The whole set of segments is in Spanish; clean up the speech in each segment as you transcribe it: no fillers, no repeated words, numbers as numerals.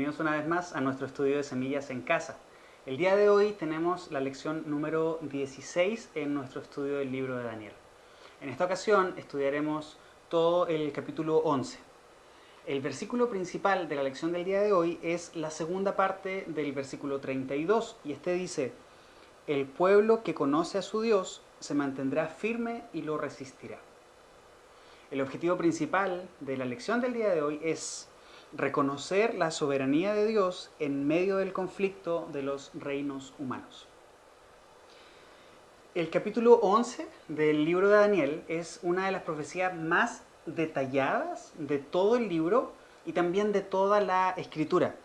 bienvenidos una vez más a nuestro estudio de semillas en casa. El día de hoy tenemos la lección número 16 en nuestro estudio del libro de Daniel. En esta ocasión estudiaremos todo el capítulo 11. El versículo principal de la lección del día de hoy es la segunda parte del versículo 32 y este dice: el pueblo que conoce a su Dios se mantendrá firme y lo resistirá. El objetivo principal de la lección del día de hoy es reconocer la soberanía de Dios en medio del conflicto de los reinos humanos. El capítulo 11 del libro de Daniel es una de las profecías más detalladas de todo el libro y también de toda la escritura.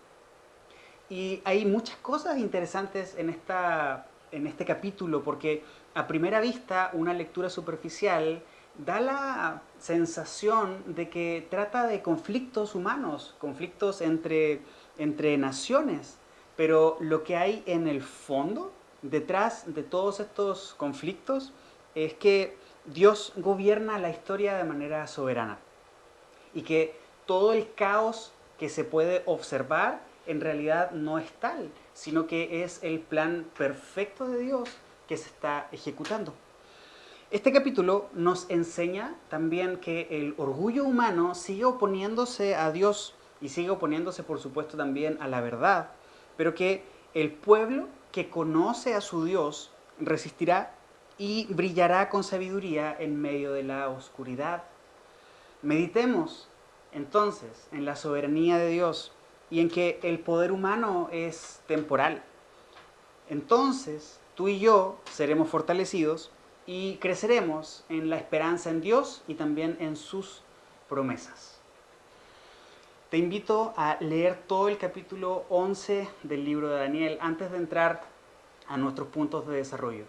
Y hay muchas cosas interesantes en este capítulo porque a primera vista una lectura superficial da la sensación de que trata de conflictos humanos, conflictos entre naciones, pero lo que hay en el fondo, detrás de todos estos conflictos, es que Dios gobierna la historia de manera soberana y que todo el caos que se puede observar en realidad no es tal, sino que es el plan perfecto de Dios que se está ejecutando. Este capítulo nos enseña también que el orgullo humano sigue oponiéndose a Dios y sigue oponiéndose, por supuesto, también a la verdad, pero que el pueblo que conoce a su Dios resistirá y brillará con sabiduría en medio de la oscuridad. Meditemos entonces en la soberanía de Dios y en que el poder humano es temporal. Entonces tú y yo seremos fortalecidos y creceremos en la esperanza en Dios y también en sus promesas. Te invito a leer todo el capítulo 11 del libro de Daniel antes de entrar a nuestros puntos de desarrollo.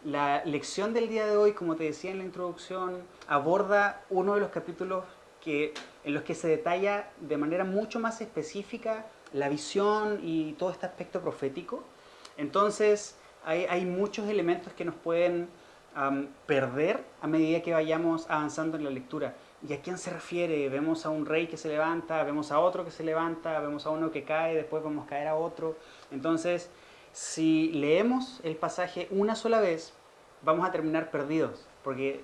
La lección del día de hoy, como te decía en la introducción, aborda uno de los capítulos en los que se detalla de manera mucho más específica la visión y todo este aspecto profético. Entonces hay muchos elementos que nos pueden perder a medida que vayamos avanzando en la lectura. ¿Y a quién se refiere? Vemos a un rey que se levanta, vemos a otro que se levanta, vemos a uno que cae, después vamos a caer a otro. Entonces, si leemos el pasaje una sola vez, vamos a terminar perdidos, porque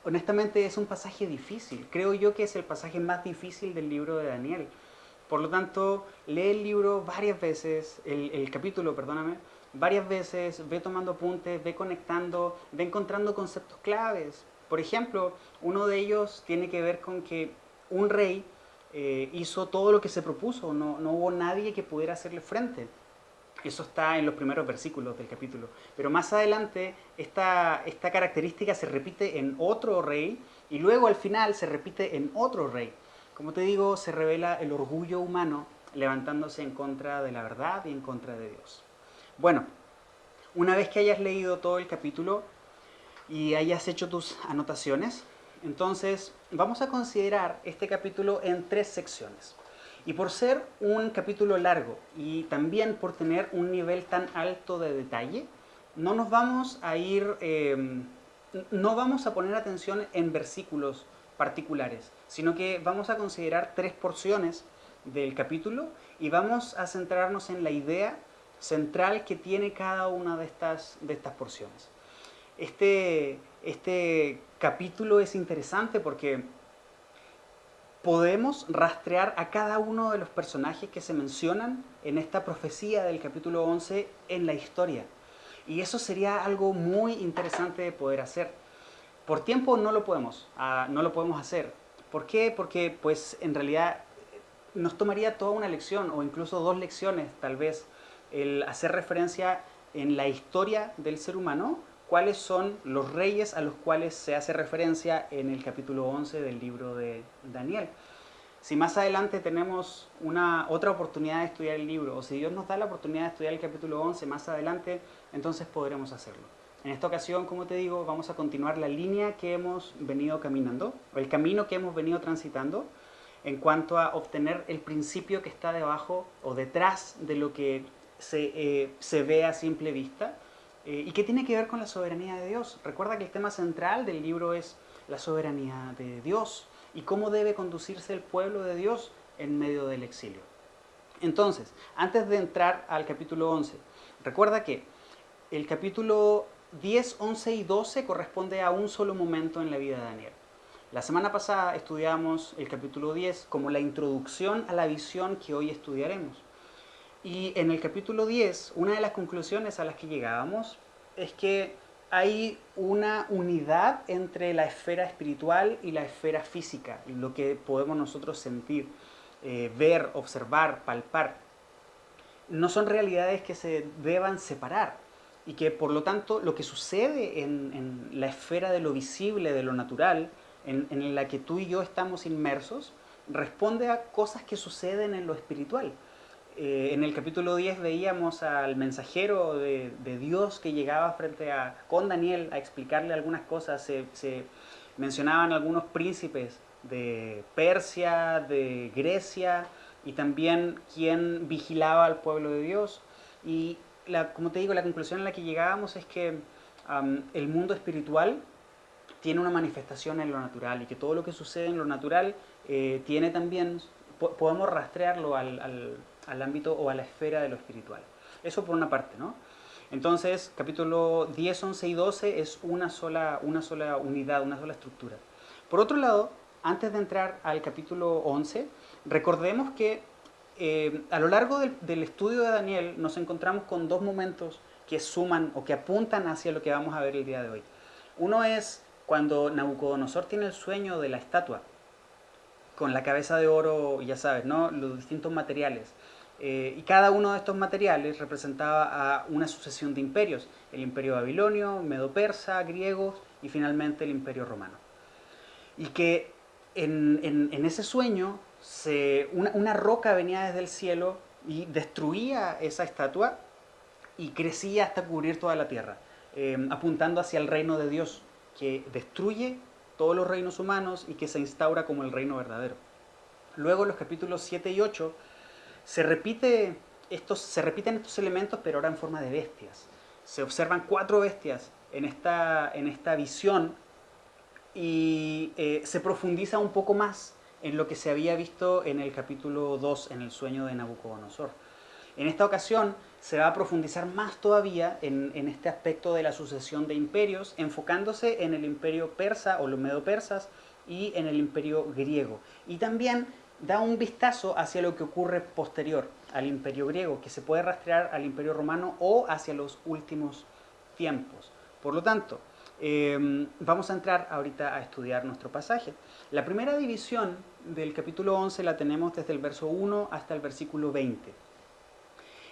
honestamente es un pasaje difícil. Creo yo que es el pasaje más difícil del libro de Daniel. Por lo tanto, lee el libro varias veces, el capítulo, perdóname, varias veces, ve tomando apuntes, ve conectando, ve encontrando conceptos claves. Por ejemplo, uno de ellos tiene que ver con que un rey hizo todo lo que se propuso, no hubo nadie que pudiera hacerle frente. Eso está en los primeros versículos del capítulo. Pero más adelante esta característica se repite en otro rey y luego al final se repite en otro rey. Como te digo, se revela el orgullo humano levantándose en contra de la verdad y en contra de Dios. Bueno, una vez que hayas leído todo el capítulo y hayas hecho tus anotaciones, entonces vamos a considerar este capítulo en 3 secciones. Y por ser un capítulo largo y también por tener un nivel tan alto de detalle, no nos vamos a ir, no vamos a poner atención en versículos particulares, sino que vamos a considerar 3 porciones del capítulo y vamos a centrarnos en la idea central que tiene cada una de estas porciones. Este capítulo es interesante porque podemos rastrear a cada uno de los personajes que se mencionan en esta profecía del capítulo 11 en la historia. Y eso sería algo muy interesante de poder hacer. Por tiempo no lo podemos hacer. ¿Por qué? Porque pues en realidad nos tomaría toda una lección o incluso 2 lecciones tal vez el hacer referencia en la historia del ser humano cuáles son los reyes a los cuales se hace referencia en el capítulo 11 del libro de Daniel. Si más adelante tenemos otra oportunidad de estudiar el libro, o si Dios nos da la oportunidad de estudiar el capítulo 11 más adelante, entonces podremos hacerlo. En esta ocasión, como te digo, vamos a continuar la línea que hemos venido caminando, o el camino que hemos venido transitando, en cuanto a obtener el principio que está debajo o detrás de lo que se ve a simple vista, y que tiene que ver con la soberanía de Dios. Recuerda que el tema central del libro es la soberanía de Dios y cómo debe conducirse el pueblo de Dios en medio del exilio. Entonces, antes de entrar al capítulo 11, recuerda que el capítulo 10, 11 y 12 corresponde a un solo momento en la vida de Daniel. La semana pasada estudiamos el capítulo 10 como la introducción a la visión que hoy estudiaremos. Y en el capítulo 10, una de las conclusiones a las que llegábamos es que hay una unidad entre la esfera espiritual y la esfera física, lo que podemos nosotros sentir, ver, observar, palpar. No son realidades que se deban separar y que por lo tanto lo que sucede en la esfera de lo visible, de lo natural, en la que tú y yo estamos inmersos, responde a cosas que suceden en lo espiritual. En el capítulo 10 veíamos al mensajero de Dios que llegaba con Daniel a explicarle algunas cosas. Se mencionaban algunos príncipes de Persia, de Grecia, y también quien vigilaba al pueblo de Dios. Y como te digo, la conclusión a la que llegábamos es que el mundo espiritual tiene una manifestación en lo natural y que todo lo que sucede en lo natural tiene también, podemos rastrearlo al ámbito o a la esfera de lo espiritual. Eso por una parte, ¿no? Entonces, capítulo 10, 11 y 12 es una sola unidad, una sola estructura. Por otro lado, antes de entrar al capítulo 11, recordemos que a lo largo del estudio de Daniel nos encontramos con dos momentos que suman o que apuntan hacia lo que vamos a ver el día de hoy. Uno es cuando Nabucodonosor tiene el sueño de la estatua, con la cabeza de oro, ya sabes, ¿no? Los distintos materiales. Y cada uno de estos materiales representaba a una sucesión de imperios: el imperio babilonio, medo-persa, griegos y finalmente el imperio romano. Y que en ese sueño una roca venía desde el cielo y destruía esa estatua y crecía hasta cubrir toda la tierra, apuntando hacia el reino de Dios, que destruye todos los reinos humanos y que se instaura como el reino verdadero. Luego en los capítulos 7 y 8 se repiten estos elementos, pero ahora en forma de bestias. Se observan 4 bestias en esta visión y se profundiza un poco más en lo que se había visto en el capítulo 2, en el sueño de Nabucodonosor. En esta ocasión se va a profundizar más todavía en este aspecto de la sucesión de imperios, enfocándose en el imperio persa o los medo-persas y en el imperio griego. Y también da un vistazo hacia lo que ocurre posterior al imperio griego, que se puede rastrear al imperio romano o hacia los últimos tiempos. Por lo tanto, vamos a entrar ahorita a estudiar nuestro pasaje. La primera división del capítulo 11 la tenemos desde el verso 1 hasta el versículo 20.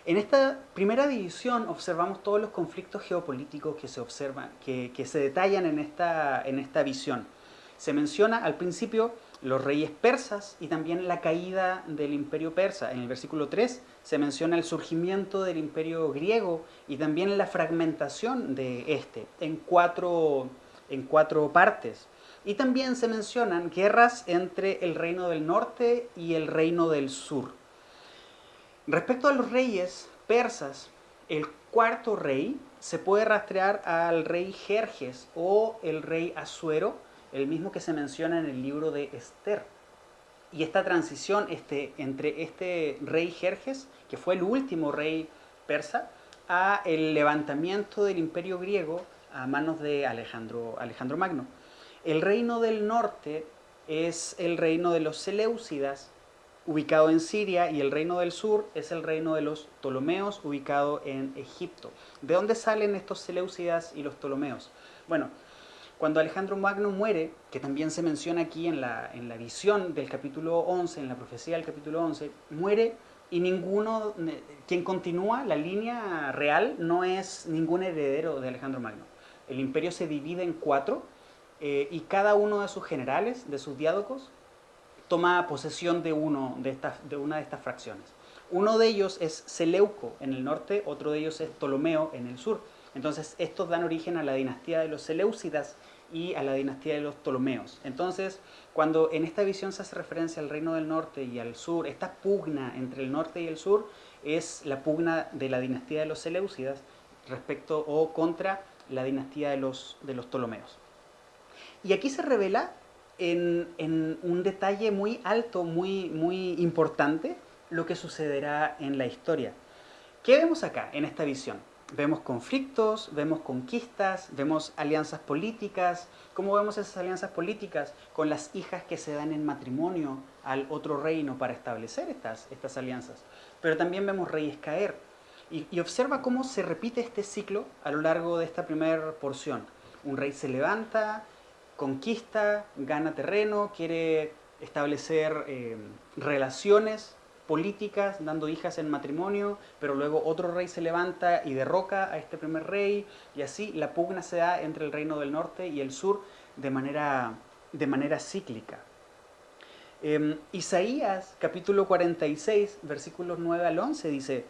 En esta primera división observamos todos los conflictos geopolíticos que se observan, que se detallan en esta visión. Se menciona al principio los reyes persas y también la caída del imperio persa. En el versículo 3 se menciona el surgimiento del imperio griego y también la fragmentación de este en cuatro partes. Y también se mencionan guerras entre el reino del norte y el reino del sur. Respecto a los reyes persas, el cuarto rey se puede rastrear al rey Jerjes o el rey Asuero, el mismo que se menciona en el libro de Esther. Y esta transición entre este rey Jerjes, que fue el último rey persa, a el levantamiento del imperio griego a manos de Alejandro Magno. El reino del norte es el reino de los Seleucidas, ubicado en Siria, y el reino del sur es el reino de los Ptolomeos, ubicado en Egipto. ¿De dónde salen estos Seleucidas y los Ptolomeos? Bueno, cuando Alejandro Magno muere, que también se menciona aquí en la visión del capítulo 11, en la profecía del capítulo 11, muere y quien continúa la línea real no es ningún heredero de Alejandro Magno. El imperio se divide en 4 y cada uno de sus generales, de sus diádocos, toma posesión de una de estas fracciones. Uno de ellos es Seleuco en el norte, otro de ellos es Ptolomeo en el sur. Entonces estos dan origen a la dinastía de los Seleucidas y a la dinastía de los Ptolomeos. Entonces, cuando en esta visión se hace referencia al reino del norte y al sur, esta pugna entre el norte y el sur es la pugna de la dinastía de los Seleucidas respecto o contra la dinastía de los Ptolomeos. Y aquí se revela en un detalle muy alto, muy importante, lo que sucederá en la historia. ¿Qué vemos acá en esta visión? Vemos conflictos, vemos conquistas, vemos alianzas políticas. ¿Cómo vemos esas alianzas políticas? Con las hijas que se dan en matrimonio al otro reino para establecer estas alianzas. Pero también vemos reyes caer. Y observa cómo se repite este ciclo a lo largo de esta primera porción. Un rey se levanta, conquista, gana terreno, quiere establecer relaciones políticas, dando hijas en matrimonio, pero luego otro rey se levanta y derroca a este primer rey, y así la pugna se da entre el reino del norte y el sur de manera cíclica. Isaías capítulo 46, versículos 9 al 11 dice: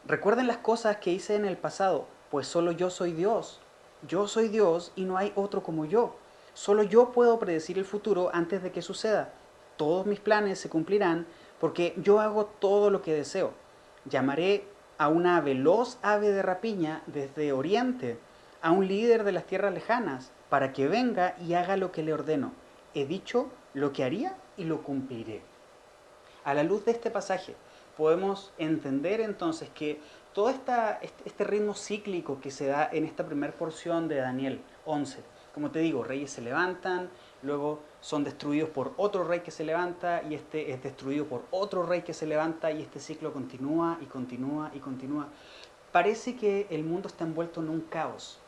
recuerden las cosas que hice en el pasado, pues solo yo soy Dios. Yo soy Dios y no hay otro como yo. Solo yo puedo predecir el futuro antes de que suceda. Todos mis planes se cumplirán porque yo hago todo lo que deseo. Llamaré a una veloz ave de rapiña desde Oriente, a un líder de las tierras lejanas, para que venga y haga lo que le ordeno. He dicho lo que haría y lo cumpliré. A la luz de este pasaje, podemos entender entonces que todo este ritmo cíclico que se da en esta primera porción de Daniel 11, como te digo, reyes se levantan, luego son destruidos por otro rey que se levanta, y este es destruido por otro rey que se levanta, y este ciclo continúa y continúa y continúa. Parece que el mundo está envuelto en un caos.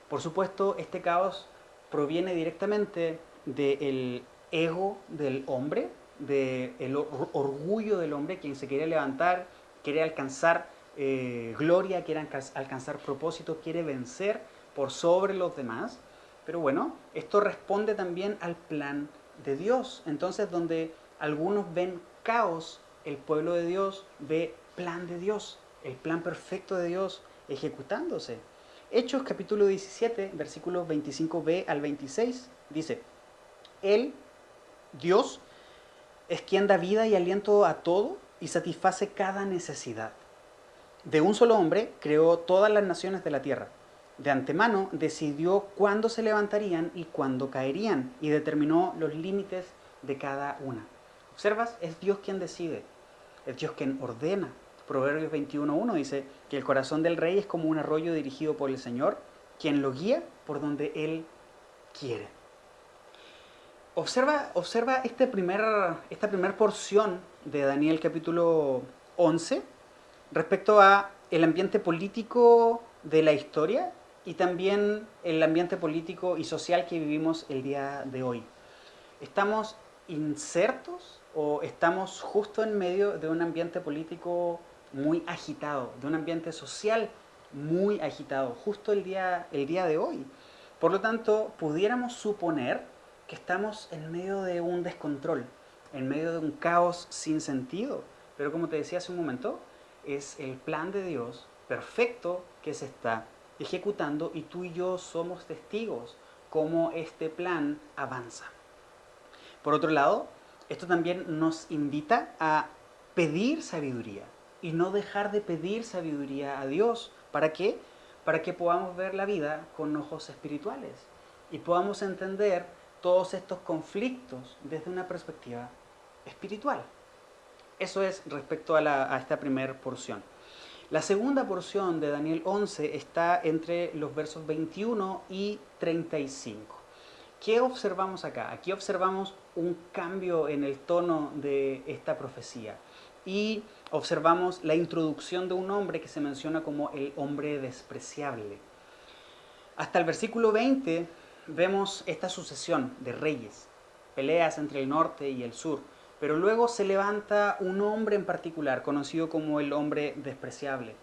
Por supuesto, este caos proviene directamente del ego del hombre, del orgullo del hombre, quien se quiere levantar, quiere alcanzar gloria, quiere alcanzar propósito, quiere vencer por sobre los demás. Pero bueno, esto responde también al plan de Dios. Entonces, donde algunos ven caos, el pueblo de Dios ve plan de Dios, el plan perfecto de Dios ejecutándose. Hechos capítulo 17, versículos 25b al 26, dice: Él, Dios, es quien da vida y aliento a todo y satisface cada necesidad. De un solo hombre creó todas las naciones de la tierra. De antemano decidió cuándo se levantarían y cuándo caerían, y determinó los límites de cada una. ¿Observas? Es Dios quien decide, es Dios quien ordena. Proverbios 21.1 dice que el corazón del rey es como un arroyo dirigido por el Señor, quien lo guía por donde Él quiere. Observa esta primera porción de Daniel capítulo 11 respecto a el ambiente político de la historia y también el ambiente político y social que vivimos el día de hoy. ¿Estamos insertos o estamos justo en medio de un ambiente político muy agitado, de un ambiente social muy agitado, justo el día de hoy? Por lo tanto, pudiéramos suponer que estamos en medio de un descontrol, en medio de un caos sin sentido. Pero como te decía hace un momento, es el plan de Dios perfecto que se está ejecutando, y tú y yo somos testigos cómo este plan avanza. Por otro lado, esto también nos invita a pedir sabiduría y no dejar de pedir sabiduría a Dios. ¿Para qué? Para que podamos ver la vida con ojos espirituales y podamos entender todos estos conflictos desde una perspectiva espiritual. Eso es respecto a esta primera porción. La segunda porción de Daniel 11 está entre los versos 21 y 35. ¿Qué observamos acá? Aquí observamos un cambio en el tono de esta profecía y observamos la introducción de un hombre que se menciona como el hombre despreciable. Hasta el versículo 20 vemos esta sucesión de reyes, peleas entre el norte y el sur, pero luego se levanta un hombre en particular, conocido como el hombre despreciable.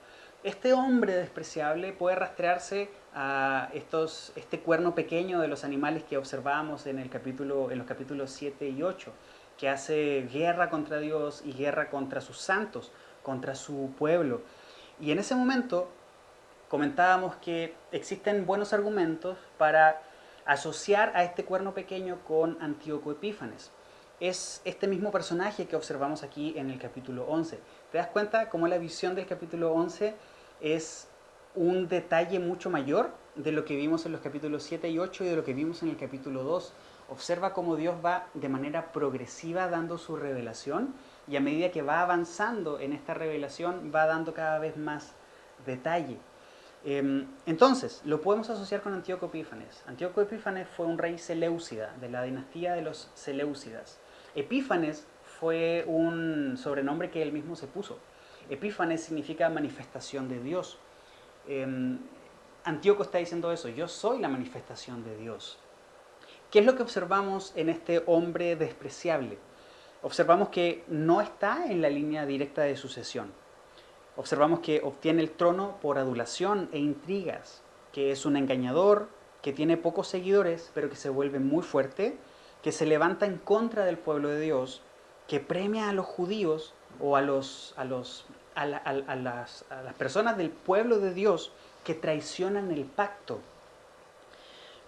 Este hombre despreciable puede rastrearse a este cuerno pequeño de los animales que observábamos en los capítulos 7 y 8, que hace guerra contra Dios y guerra contra sus santos, contra su pueblo. Y en ese momento comentábamos que existen buenos argumentos para asociar a este cuerno pequeño con Antíoco Epífanes. Es este mismo personaje que observamos aquí en el capítulo 11. ¿Te das cuenta cómo la visión del capítulo 11 es un detalle mucho mayor de lo que vimos en los capítulos 7 y 8 y de lo que vimos en el capítulo 2? Observa cómo Dios va de manera progresiva dando su revelación y a medida que va avanzando en esta revelación va dando cada vez más detalle. Entonces, lo podemos asociar con Antíoco Epífanes. Antíoco Epífanes fue un rey seleucida, de la dinastía de los seleucidas. Epífanes fue un sobrenombre que él mismo se puso. Epífanes significa manifestación de Dios. Antíoco está diciendo eso, yo soy la manifestación de Dios. ¿Qué es lo que observamos en este hombre despreciable? Observamos que no está en la línea directa de sucesión. Observamos que obtiene el trono por adulación e intrigas, que es un engañador, que tiene pocos seguidores, pero que se vuelve muy fuerte, que se levanta en contra del pueblo de Dios, que premia a los judíos o a las personas del pueblo de Dios que traicionan el pacto.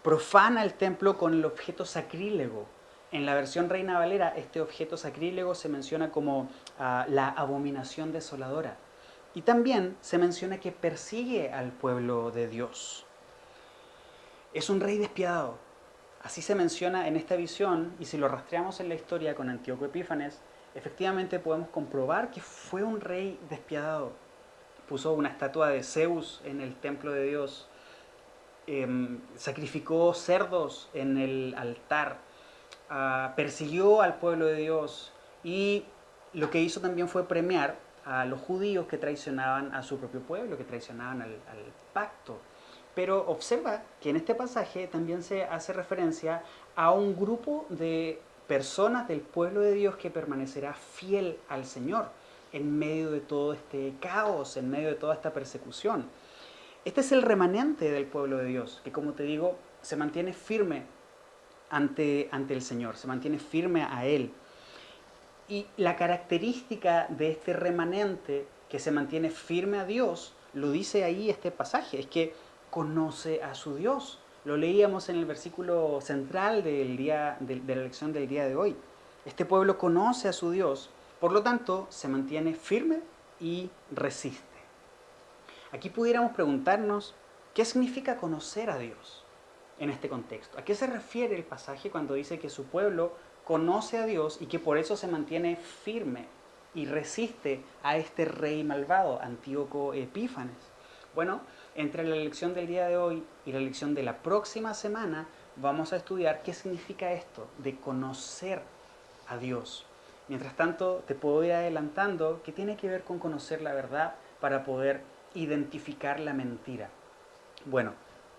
Profana el templo con el objeto sacrílego. En la versión Reina Valera, este objeto sacrílego se menciona como la abominación desoladora. Y también se menciona que persigue al pueblo de Dios. Es un rey despiadado. Así se menciona en esta visión, y si lo rastreamos en la historia con Antíoco Epífanes, efectivamente podemos comprobar que fue un rey despiadado. Puso una estatua de Zeus en el templo de Dios, sacrificó cerdos en el altar, persiguió al pueblo de Dios, y lo que hizo también fue premiar a los judíos que traicionaban a su propio pueblo, que traicionaban al pacto. Pero observa que en este pasaje también se hace referencia a un grupo de personas del pueblo de Dios que permanecerá fiel al Señor en medio de todo este caos, en medio de toda esta persecución. Este es el remanente del pueblo de Dios, que como te digo, se mantiene firme ante el Señor, se mantiene firme a Él. Y la característica de este remanente que se mantiene firme a Dios, lo dice ahí este pasaje, es que conoce a su Dios. Lo leíamos en el versículo central de la lección del día de hoy. Este pueblo conoce a su Dios, por lo tanto se mantiene firme y resiste. Aquí pudiéramos preguntarnos, ¿qué significa conocer a Dios en este contexto? ¿A qué se refiere el pasaje cuando dice que su pueblo conoce a Dios y que por eso se mantiene firme y resiste a este rey malvado, Antíoco Epífanes? Bueno, entre la lección del día de hoy y la lección de la próxima semana vamos a estudiar qué significa esto de conocer a Dios. Mientras tanto, te puedo ir adelantando que tiene que ver con conocer la verdad para poder identificar la mentira. Bueno,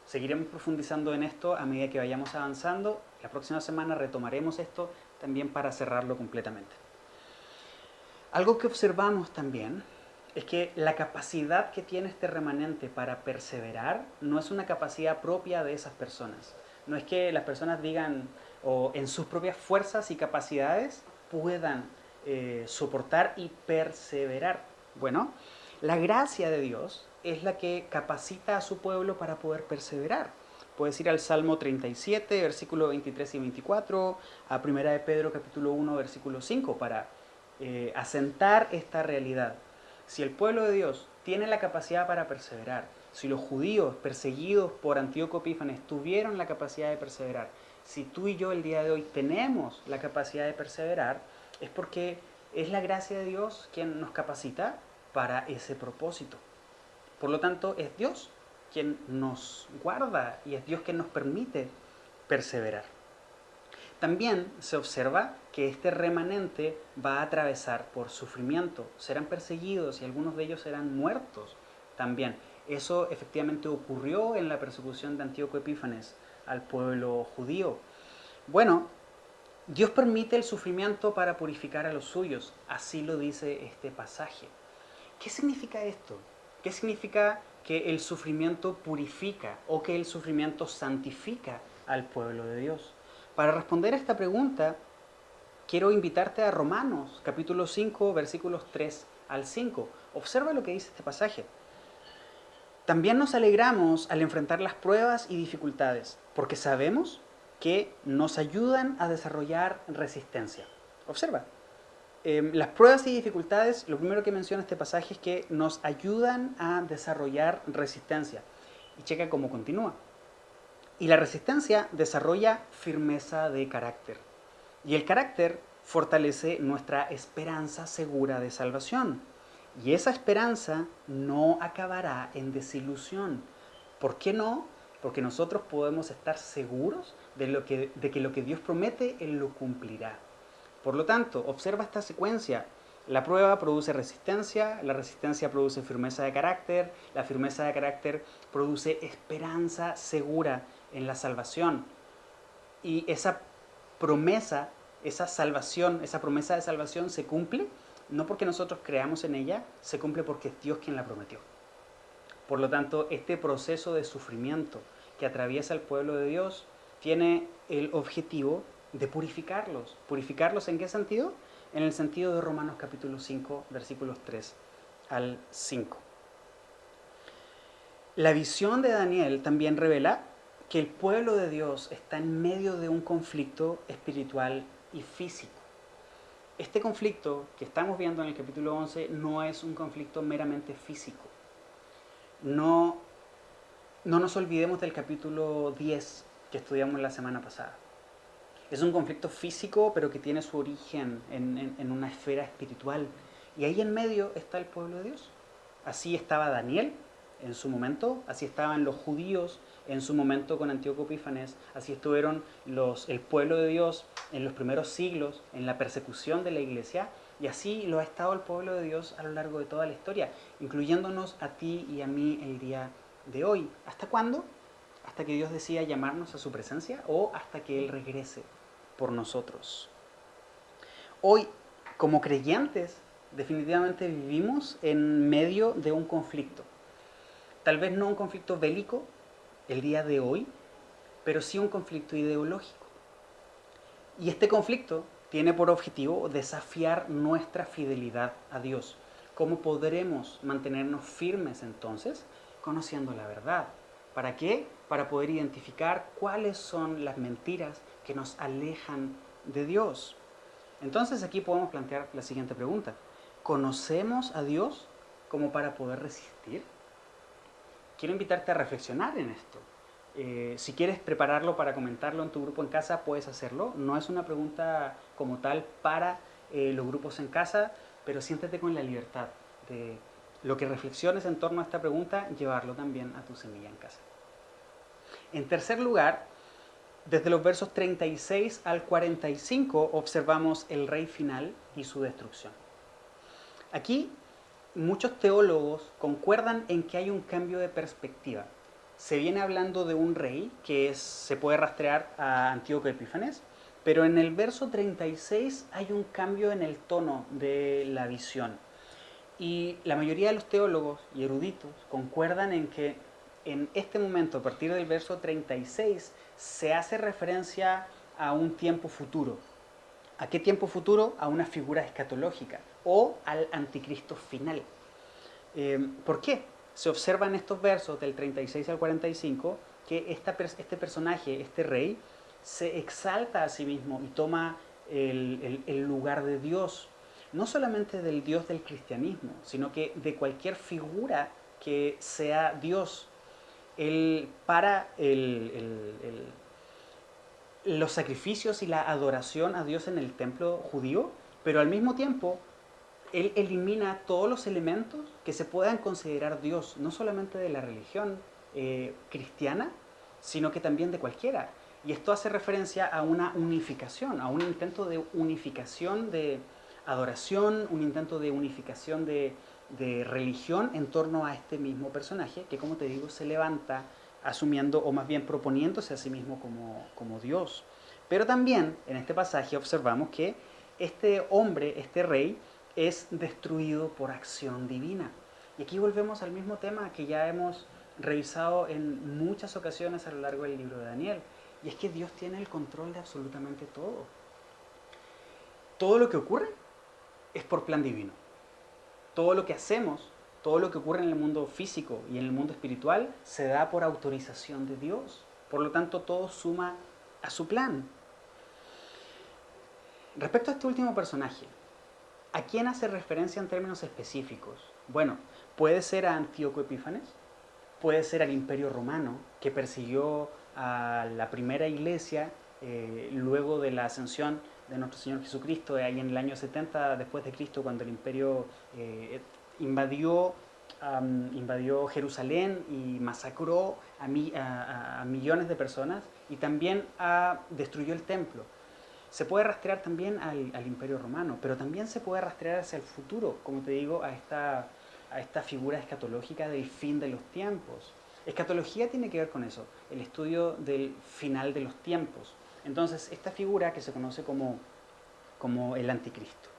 seguiremos profundizando en esto a medida que vayamos avanzando. La próxima semana retomaremos esto también para cerrarlo completamente. Algo que observamos también es que la capacidad que tiene este remanente para perseverar no es una capacidad propia de esas personas. No es que las personas digan o en sus propias fuerzas y capacidades puedan soportar y perseverar. Bueno, la gracia de Dios es la que capacita a su pueblo para poder perseverar. Puedes ir al Salmo 37, versículos 23 y 24, a 1 de Pedro capítulo 1, versículo 5, para asentar esta realidad. Si el pueblo de Dios tiene la capacidad para perseverar, si los judíos perseguidos por Antíoco Epífanes tuvieron la capacidad de perseverar, si tú y yo el día de hoy tenemos la capacidad de perseverar, es porque es la gracia de Dios quien nos capacita para ese propósito. Por lo tanto, es Dios quien nos guarda y es Dios quien nos permite perseverar. También se observa que este remanente va a atravesar por sufrimiento, serán perseguidos y algunos de ellos serán muertos también. Eso efectivamente ocurrió en la persecución de Antíoco Epífanes al pueblo judío. Bueno, Dios permite el sufrimiento para purificar a los suyos, así lo dice este pasaje. ¿Qué significa esto? ¿Qué significa que el sufrimiento purifica o que el sufrimiento santifica al pueblo de Dios? Para responder a esta pregunta, quiero invitarte a Romanos, capítulo 5, versículos 3 al 5. Observa lo que dice este pasaje. También nos alegramos al enfrentar las pruebas y dificultades, porque sabemos que nos ayudan a desarrollar resistencia. Observa. Las pruebas y dificultades, lo primero que menciona este pasaje es que nos ayudan a desarrollar resistencia. Y checa cómo continúa. Y la resistencia desarrolla firmeza de carácter. Y el carácter, fortalece nuestra esperanza segura de salvación. Y esa esperanza no acabará en desilusión. ¿Por qué no? Porque nosotros podemos estar seguros de que lo que Dios promete, Él lo cumplirá. Por lo tanto, observa esta secuencia. La prueba produce resistencia, la resistencia produce firmeza de carácter, la firmeza de carácter produce esperanza segura en la salvación. Y esa promesa, esa salvación, esa promesa de salvación se cumple no porque nosotros creamos en ella, se cumple porque es Dios quien la prometió. Por lo tanto, este proceso de sufrimiento que atraviesa el pueblo de Dios tiene el objetivo de purificarlos. ¿Purificarlos en qué sentido? En el sentido de Romanos capítulo 5, versículos 3 al 5. La visión de Daniel también revela que el pueblo de Dios está en medio de un conflicto espiritual y físico. Este conflicto que estamos viendo en el capítulo 11 no es un conflicto meramente físico. No nos olvidemos del capítulo 10 que estudiamos la semana pasada. Es un conflicto físico, pero que tiene su origen en una esfera espiritual. Y ahí en medio está el pueblo de Dios. Así estaba Daniel en su momento, así estaban los judíos en su momento con Antíoco Epífanes, así estuvieron el pueblo de Dios en los primeros siglos, en la persecución de la iglesia, y así lo ha estado el pueblo de Dios a lo largo de toda la historia, incluyéndonos a ti y a mí el día de hoy. ¿Hasta cuándo? Hasta que Dios decida llamarnos a su presencia o hasta que Él regrese por nosotros. Hoy, como creyentes, definitivamente vivimos en medio de un conflicto. Tal vez no un conflicto bélico el día de hoy, pero sí un conflicto ideológico. Y este conflicto tiene por objetivo desafiar nuestra fidelidad a Dios. ¿Cómo podremos mantenernos firmes entonces? Conociendo la verdad. ¿Para qué? Para poder identificar cuáles son las mentiras que nos alejan de Dios. Entonces aquí podemos plantear la siguiente pregunta. ¿Conocemos a Dios como para poder resistir? Quiero invitarte a reflexionar en esto. Si quieres prepararlo para comentarlo en tu grupo en casa, puedes hacerlo. No es una pregunta como tal para los grupos en casa, pero siéntete con la libertad de lo que reflexiones en torno a esta pregunta, llevarlo también a tu semilla en casa. En tercer lugar, desde los versos 36 al 45 observamos el rey final y su destrucción. Aquí muchos teólogos concuerdan en que hay un cambio de perspectiva. Se viene hablando de un rey que se puede rastrear a Antíoco Epífanes, pero en el verso 36 hay un cambio en el tono de la visión. Y la mayoría de los teólogos y eruditos concuerdan en que en este momento, a partir del verso 36, se hace referencia a un tiempo futuro. ¿A qué tiempo futuro? A una figura escatológica o al anticristo final. ¿Por qué? Se observa en estos versos del 36 al 45 que este personaje, este rey, se exalta a sí mismo y toma el lugar de Dios. No solamente del Dios del cristianismo, sino que de cualquier figura que sea Dios. Él para los sacrificios y la adoración a Dios en el templo judío, pero al mismo tiempo Él elimina todos los elementos que se puedan considerar Dios, no solamente de la religión cristiana, sino que también de cualquiera. Y esto hace referencia a una unificación, a un intento de unificación de adoración, un intento de unificación de religión en torno a este mismo personaje, que como te digo, se levanta asumiendo o más bien proponiéndose a sí mismo como Dios. Pero también en este pasaje observamos que este hombre, este rey, es destruido por acción divina. Y aquí volvemos al mismo tema que ya hemos revisado en muchas ocasiones a lo largo del libro de Daniel. Y es que Dios tiene el control de absolutamente todo. Todo lo que ocurre es por plan divino. Todo lo que hacemos, todo lo que ocurre en el mundo físico y en el mundo espiritual se da por autorización de Dios. Por lo tanto, todo suma a su plan. Respecto a este último personaje, ¿a quién hace referencia en términos específicos? Bueno, puede ser a Antíoco Epífanes, puede ser al Imperio Romano, que persiguió a la primera iglesia luego de la ascensión de nuestro Señor Jesucristo, ahí en el año 70 después de Cristo, cuando el imperio invadió, invadió Jerusalén y masacró a millones de personas, y también destruyó el templo. Se puede rastrear también al Imperio Romano, pero también se puede rastrear hacia el futuro, como te digo, a esta figura escatológica del fin de los tiempos. Escatología tiene que ver con eso, el estudio del final de los tiempos. Entonces, esta figura que se conoce como el anticristo.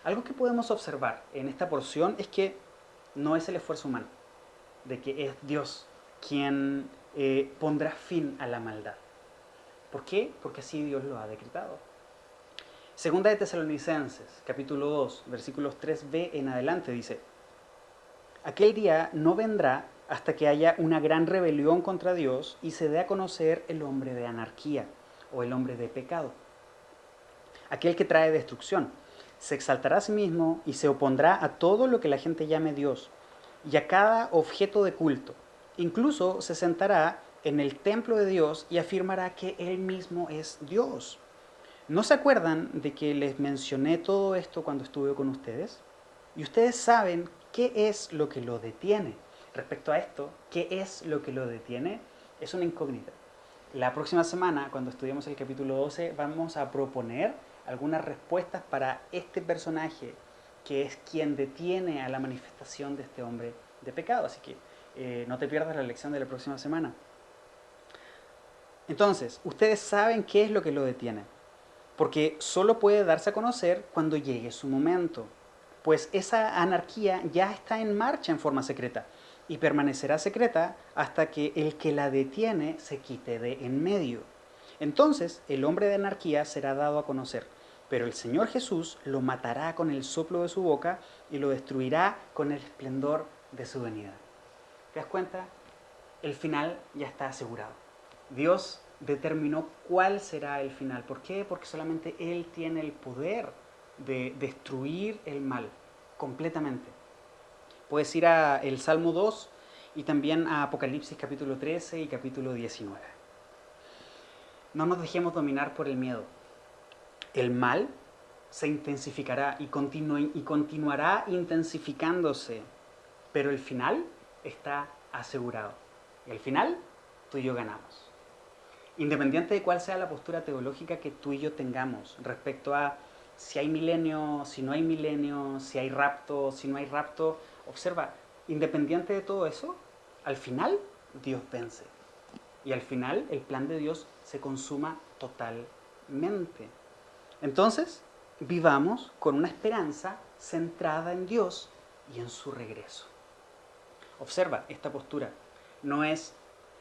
Algo que podemos observar en esta porción es que no es el esfuerzo humano, de que es Dios quien pondrá fin a la maldad. ¿Por qué? Porque así Dios lo ha decretado. Segunda de Tesalonicenses, capítulo 2, versículos 3b en adelante, dice: aquel día no vendrá hasta que haya una gran rebelión contra Dios y se dé a conocer el hombre de anarquía o el hombre de pecado, aquel que trae destrucción. Se exaltará a sí mismo y se opondrá a todo lo que la gente llame Dios y a cada objeto de culto. Incluso se sentará en el templo de Dios y afirmará que Él mismo es Dios. ¿No se acuerdan de que les mencioné todo esto cuando estuve con ustedes? Y ustedes saben qué es lo que lo detiene. Respecto a esto, ¿qué es lo que lo detiene? Es una incógnita. La próxima semana, cuando estudiemos el capítulo 12, vamos a proponer algunas respuestas para este personaje, que es quien detiene a la manifestación de este hombre de pecado. Así que no te pierdas la lección de la próxima semana. Entonces, ustedes saben qué es lo que lo detiene, porque solo puede darse a conocer cuando llegue su momento, pues esa anarquía ya está en marcha en forma secreta y permanecerá secreta hasta que el que la detiene se quite de en medio. Entonces el hombre de anarquía será dado a conocer, pero el Señor Jesús lo matará con el soplo de su boca y lo destruirá con el esplendor de su venida. ¿Te das cuenta? El final ya está asegurado. Dios determinó cuál será el final. ¿Por qué? Porque solamente Él tiene el poder de destruir el mal completamente. Puedes ir a el Salmo 2 y también a Apocalipsis capítulo 13 y capítulo 19. No nos dejemos dominar por el miedo. El mal se intensificará y continuará intensificándose, pero el final está asegurado. Y al final, tú y yo ganamos. Independiente de cuál sea la postura teológica que tú y yo tengamos respecto a si hay milenio, si no hay milenio, si hay rapto, si no hay rapto, observa, independiente de todo eso, al final Dios vence. Y al final el plan de Dios se consuma totalmente. Entonces, vivamos con una esperanza centrada en Dios y en su regreso. Observa esta postura. No es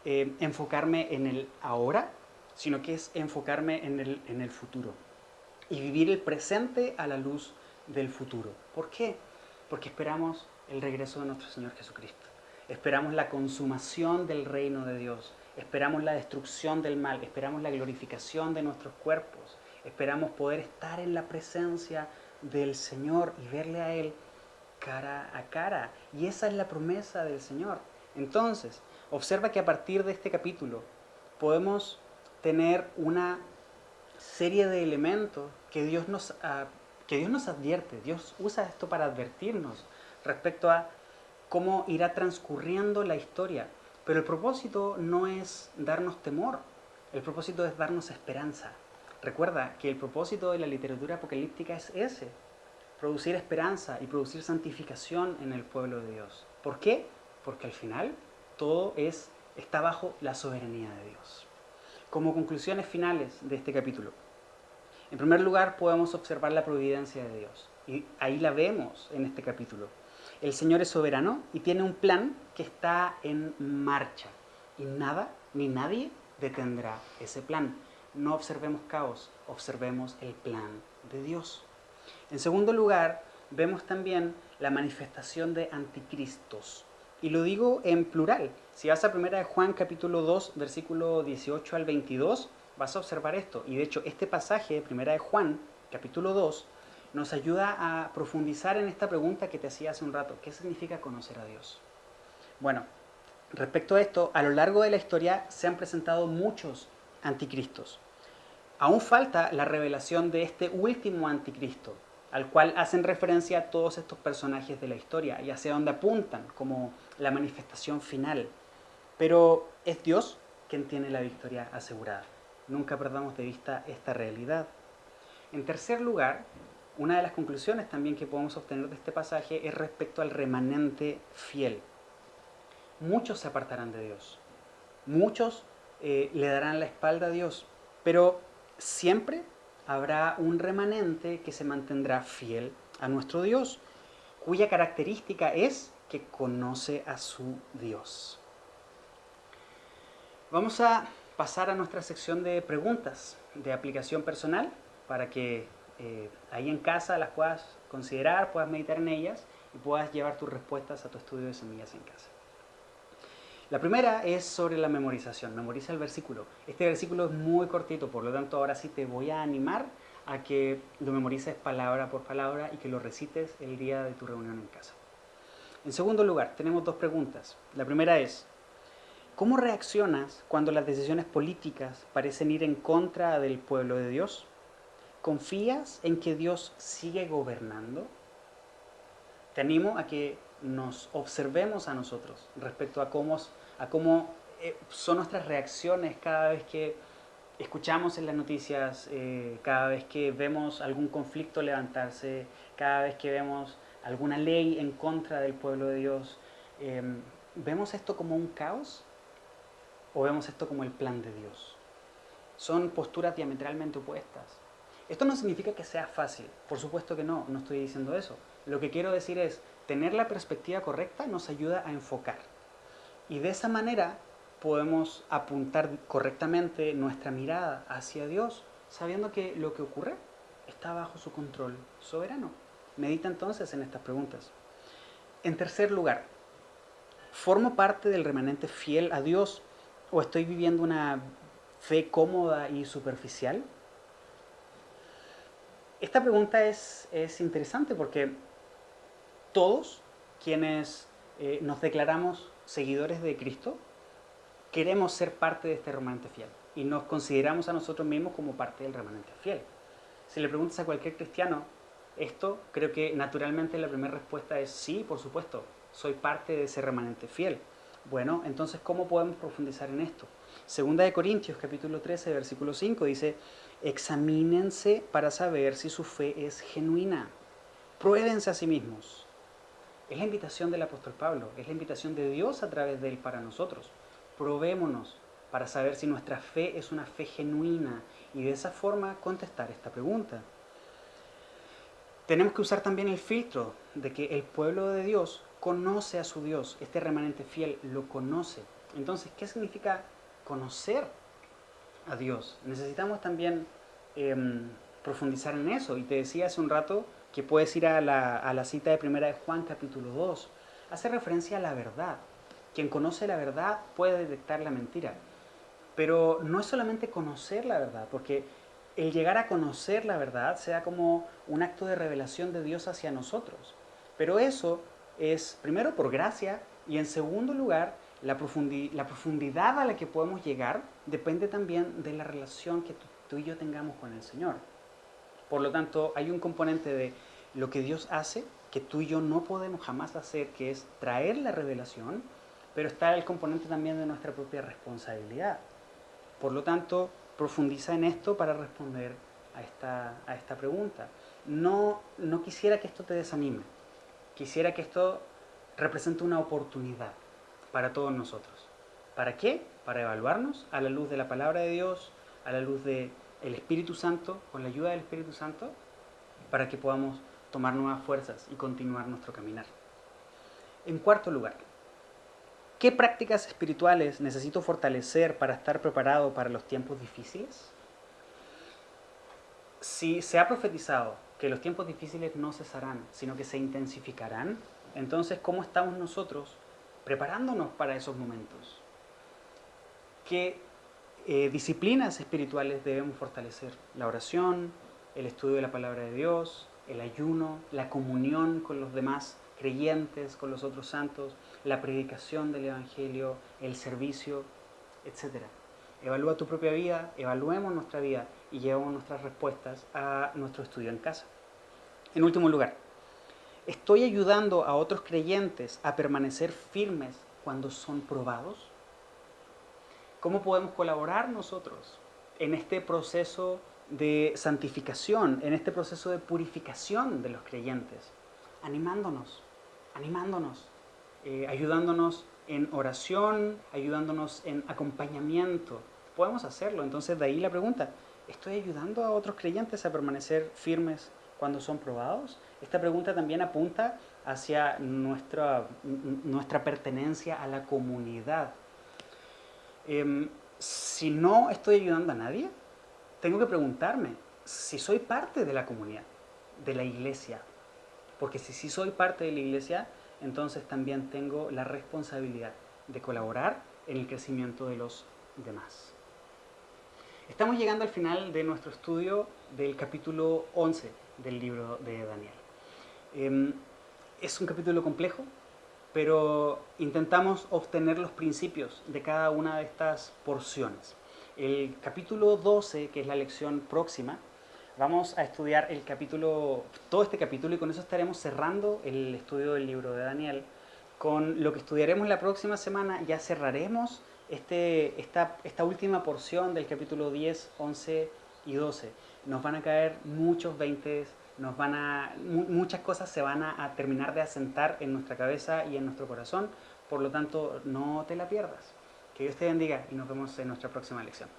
enfocarme en el ahora, sino que es enfocarme en el futuro y vivir el presente a la luz del futuro. ¿Por qué? Porque esperamos el regreso de nuestro Señor Jesucristo. Esperamos la consumación del reino de Dios. Esperamos la destrucción del mal. Esperamos la glorificación de nuestros cuerpos. Esperamos poder estar en la presencia del Señor y verle a Él cara a cara. Y esa es la promesa del Señor. Entonces, observa que a partir de este capítulo podemos tener una serie de elementos que Dios nos advierte. Dios usa esto para advertirnos respecto a cómo irá transcurriendo la historia. Pero el propósito no es darnos temor, el propósito es darnos esperanza. Recuerda que el propósito de la literatura apocalíptica es ese: producir esperanza y producir santificación en el pueblo de Dios. ¿Por qué? Porque al final todo está bajo la soberanía de Dios. Como conclusiones finales de este capítulo, en primer lugar podemos observar la providencia de Dios. Y ahí la vemos en este capítulo. El Señor es soberano y tiene un plan que está en marcha. Y nada ni nadie detendrá ese plan. No observemos caos, observemos el plan de Dios. En segundo lugar, vemos también la manifestación de anticristos. Y lo digo en plural. Si vas a 1 de Juan capítulo 2, versículo 18 al 22, vas a observar esto. Y de hecho, este pasaje de 1 de Juan capítulo 2 nos ayuda a profundizar en esta pregunta que te hacía hace un rato. ¿Qué significa conocer a Dios? Bueno, respecto a esto, a lo largo de la historia se han presentado muchos anticristos. Aún falta la revelación de este último anticristo, al cual hacen referencia todos estos personajes de la historia y hacia dónde apuntan como la manifestación final. Pero es Dios quien tiene la victoria asegurada. Nunca perdamos de vista esta realidad. En tercer lugar, una de las conclusiones también que podemos obtener de este pasaje es respecto al remanente fiel. Muchos se apartarán de Dios, muchos le darán la espalda a Dios, pero siempre habrá un remanente que se mantendrá fiel a nuestro Dios, cuya característica es que conoce a su Dios. Vamos a pasar a nuestra sección de preguntas de aplicación personal para que ahí en casa las puedas considerar, puedas meditar en ellas y puedas llevar tus respuestas a tu estudio de semillas en casa. La primera es sobre la memorización. Memoriza el versículo. Este versículo es muy cortito, por lo tanto ahora sí te voy a animar a que lo memorices palabra por palabra y que lo recites el día de tu reunión en casa. En segundo lugar, tenemos dos preguntas. La primera es, ¿cómo reaccionas cuando las decisiones políticas parecen ir en contra del pueblo de Dios? ¿Confías en que Dios sigue gobernando? Te animo a que nos observemos a nosotros respecto a cómo son nuestras reacciones cada vez que escuchamos en las noticias, cada vez que vemos algún conflicto levantarse, cada vez que vemos alguna ley en contra del pueblo de Dios. ¿Vemos esto como un caos o vemos esto como el plan de Dios? Son posturas diametralmente opuestas. Esto no significa que sea fácil, por supuesto que no estoy diciendo eso. Lo que quiero decir es, tener la perspectiva correcta nos ayuda a enfocar. Y de esa manera podemos apuntar correctamente nuestra mirada hacia Dios, sabiendo que lo que ocurre está bajo su control soberano. Medita entonces en estas preguntas. En tercer lugar, ¿formo parte del remanente fiel a Dios o estoy viviendo una fe cómoda y superficial? Esta pregunta es interesante porque todos quienes nos declaramos seguidores de Cristo queremos ser parte de este remanente fiel y nos consideramos a nosotros mismos como parte del remanente fiel. Si le preguntas a cualquier cristiano esto, creo que naturalmente la primera respuesta es sí, por supuesto, soy parte de ese remanente fiel. Bueno, entonces, ¿cómo podemos profundizar en esto? Segunda de Corintios, capítulo 13, versículo 5, dice, examínense para saber si su fe es genuina. Pruébense a sí mismos. Es la invitación del apóstol Pablo, es la invitación de Dios a través de él para nosotros. Probémonos para saber si nuestra fe es una fe genuina y de esa forma contestar esta pregunta. Tenemos que usar también el filtro de que el pueblo de Dios conoce a su Dios, este remanente fiel lo conoce. Entonces, ¿qué significa conocer a Dios? Necesitamos también profundizar en eso. Y te decía hace un rato que puedes ir a la cita de Primera de Juan, capítulo 2. Hace referencia a la verdad. Quien conoce la verdad puede detectar la mentira. Pero no es solamente conocer la verdad, porque el llegar a conocer la verdad sea como un acto de revelación de Dios hacia nosotros. Pero eso es, primero, por gracia, y en segundo lugar, la profundidad a la que podemos llegar depende también de la relación que tú y yo tengamos con el Señor. Por lo tanto, hay un componente de lo que Dios hace que tú y yo no podemos jamás hacer, que es traer la revelación, pero está el componente también de nuestra propia responsabilidad. Por lo tanto, profundiza en esto para responder a esta pregunta. No quisiera que esto te desanime. Quisiera que esto represente una oportunidad para todos nosotros. ¿Para qué? Para evaluarnos a la luz de la palabra de Dios, a la luz del Espíritu Santo, con la ayuda del Espíritu Santo, para que podamos tomar nuevas fuerzas y continuar nuestro caminar. En cuarto lugar, ¿qué prácticas espirituales necesito fortalecer para estar preparado para los tiempos difíciles? Si se ha profetizado que los tiempos difíciles no cesarán, sino que se intensificarán, entonces, ¿cómo estamos nosotros preparándonos para esos momentos? ¿Qué disciplinas espirituales debemos fortalecer? La oración, el estudio de la palabra de Dios, el ayuno, la comunión con los demás creyentes, con los otros santos, la predicación del Evangelio, el servicio, etc. Evalúa tu propia vida, evaluemos nuestra vida y llevemos nuestras respuestas a nuestro estudio en casa. En último lugar, ¿estoy ayudando a otros creyentes a permanecer firmes cuando son probados? ¿Cómo podemos colaborar nosotros en este proceso de santificación, en este proceso de purificación de los creyentes? Animándonos, ayudándonos en oración, ayudándonos en acompañamiento. Podemos hacerlo. Entonces, de ahí la pregunta: ¿estoy ayudando a otros creyentes a permanecer firmes cuando son probados? Esta pregunta también apunta hacia nuestra pertenencia a la comunidad. Si no estoy ayudando a nadie, tengo que preguntarme si soy parte de la comunidad, de la iglesia. Porque si soy parte de la iglesia, entonces también tengo la responsabilidad de colaborar en el crecimiento de los demás. Estamos llegando al final de nuestro estudio del capítulo 11 del libro de Daniel. Es un capítulo complejo, pero intentamos obtener los principios de cada una de estas porciones. El capítulo 12, que es la lección próxima, vamos a estudiar todo este capítulo, y con eso estaremos cerrando el estudio del libro de Daniel. Con lo que estudiaremos la próxima semana ya cerraremos esta última porción del capítulo 10, 11 y 12. Nos van a caer muchos veintes, muchas cosas se van a terminar de asentar en nuestra cabeza y en nuestro corazón. Por lo tanto, no te la pierdas. Que Dios te bendiga y nos vemos en nuestra próxima lección.